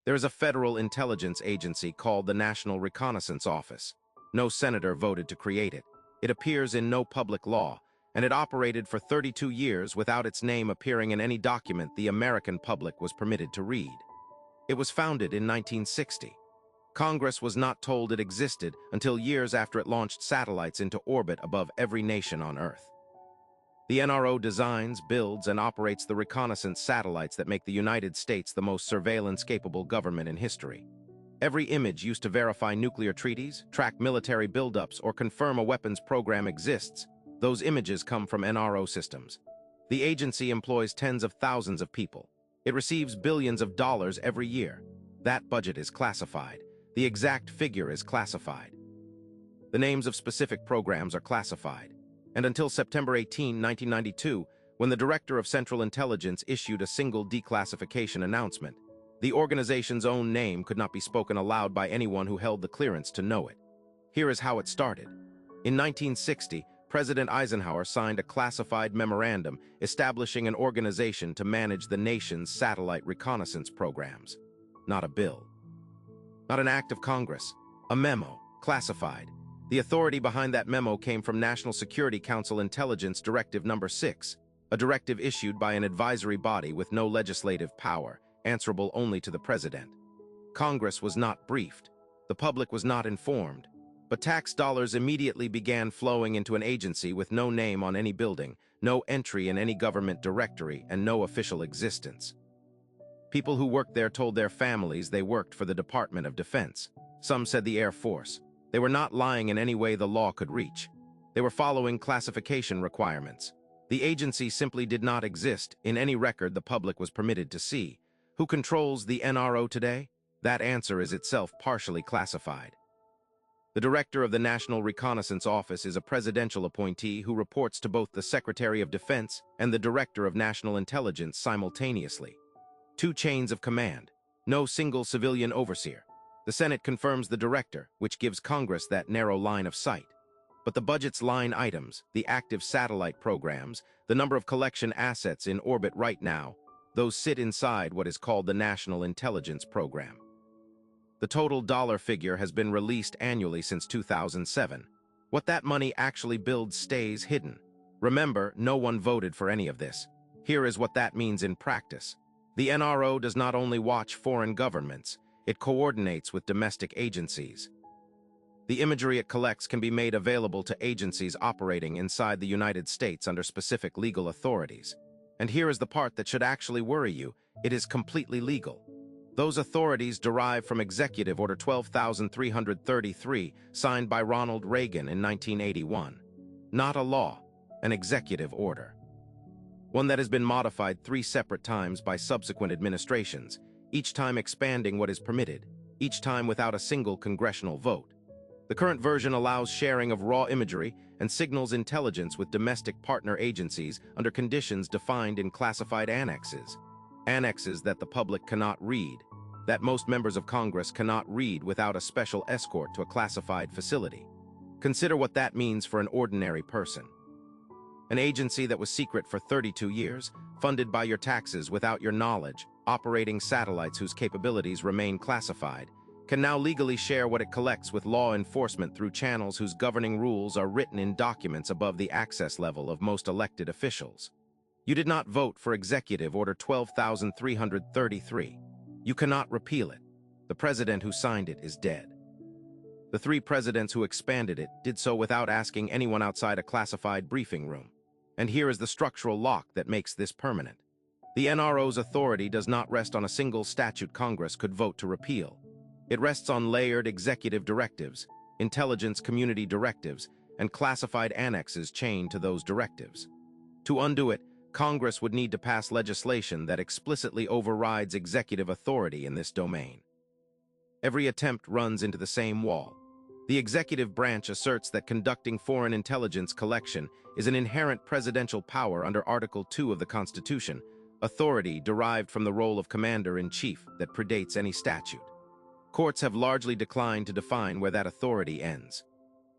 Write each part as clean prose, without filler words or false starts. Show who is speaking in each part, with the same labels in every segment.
Speaker 1: There is a federal intelligence agency called the National Reconnaissance Office. No senator voted to create it. It appears in no public law, and it operated for 32 years without its name appearing in any document the American public was permitted to read. It was founded in 1960. Congress was not told it existed until years after it launched satellites into orbit above every nation on Earth. The NRO designs, builds, and operates the reconnaissance satellites that make the United States the most surveillance-capable government in history. Every image used to verify nuclear treaties, track military buildups, or confirm a weapons program exists, those images come from NRO systems. The agency employs tens of thousands of people. It receives billions of dollars every year. That budget is classified. The exact figure is classified. The names of specific programs are classified. And until September 18, 1992, when the Director of Central Intelligence issued a single declassification announcement, the organization's own name could not be spoken aloud by anyone who held the clearance to know it. Here is how it started. In 1960, President Eisenhower signed a classified memorandum establishing an organization to manage the nation's satellite reconnaissance programs. Not a bill. Not an act of Congress. A memo, classified. The authority behind that memo came from National Security Council Intelligence Directive No. 6, a directive issued by an advisory body with no legislative power, answerable only to the President. Congress was not briefed. The public was not informed. But tax dollars immediately began flowing into an agency with no name on any building, no entry in any government directory, and no official existence. People who worked there told their families they worked for the Department of Defense. Some said the Air Force. They were not lying in any way the law could reach. They were following classification requirements. The agency simply did not exist in any record the public was permitted to see. Who controls the NRO today? That answer is itself partially classified. The Director of the National Reconnaissance Office is a presidential appointee who reports to both the Secretary of Defense and the Director of National Intelligence simultaneously. Two chains of command, no single civilian overseer. The Senate confirms the director, which gives Congress that narrow line of sight. But the budget's line items, the active satellite programs, the number of collection assets in orbit right now, those sit inside what is called the National Intelligence Program. The total dollar figure has been released annually since 2007. What that money actually builds stays hidden. Remember, no one voted for any of this. Here is what that means in practice. The NRO does not only watch foreign governments, it coordinates with domestic agencies. The imagery it collects can be made available to agencies operating inside the United States under specific legal authorities. And here is the part that should actually worry you. It is completely legal. Those authorities derive from Executive Order 12,333, signed by Ronald Reagan in 1981. Not a law, an executive order. One that has been modified 3 separate times by subsequent administrations, each time expanding what is permitted, each time without a single congressional vote. The current version allows sharing of raw imagery and signals intelligence with domestic partner agencies under conditions defined in classified annexes. Annexes that the public cannot read, that most members of Congress cannot read without a special escort to a classified facility. Consider what that means for an ordinary person. An agency that was secret for 32 years, funded by your taxes without your knowledge, operating satellites whose capabilities remain classified, can now legally share what it collects with law enforcement through channels whose governing rules are written in documents above the access level of most elected officials. You did not vote for Executive Order 12,333. You cannot repeal it. The president who signed it is dead. The 3 presidents who expanded it did so without asking anyone outside a classified briefing room. And here is the structural lock that makes this permanent. The NRO's authority does not rest on a single statute Congress could vote to repeal. It rests on layered executive directives, intelligence community directives, and classified annexes chained to those directives. To undo it, Congress would need to pass legislation that explicitly overrides executive authority in this domain. Every attempt runs into the same wall. The executive branch asserts that conducting foreign intelligence collection is an inherent presidential power under Article 2 of the Constitution, authority derived from the role of commander-in-chief that predates any statute. Courts have largely declined to define where that authority ends.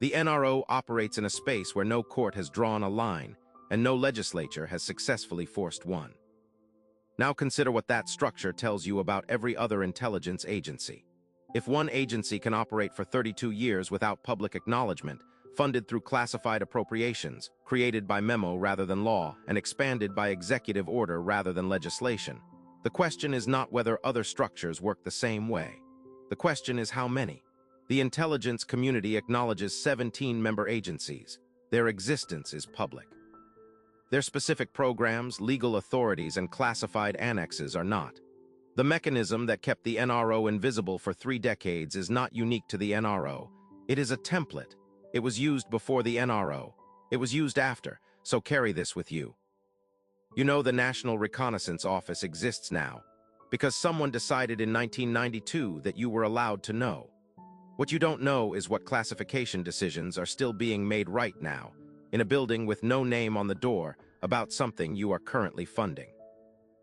Speaker 1: The NRO operates in a space where no court has drawn a line, and no legislature has successfully forced one. Now consider what that structure tells you about every other intelligence agency. If one agency can operate for 32 years without public acknowledgement, funded through classified appropriations, created by memo rather than law, and expanded by executive order rather than legislation, the question is not whether other structures work the same way. The question is how many. The intelligence community acknowledges 17 member agencies. Their existence is public. Their specific programs, legal authorities, and classified annexes are not. The mechanism that kept the NRO invisible for 3 decades is not unique to the NRO. It is a template. It was used before the NRO. It was used after, so carry this with you. You know the National Reconnaissance Office exists now because someone decided in 1992 that you were allowed to know. What you don't know is what classification decisions are still being made right now, in a building with no name on the door, about something you are currently funding.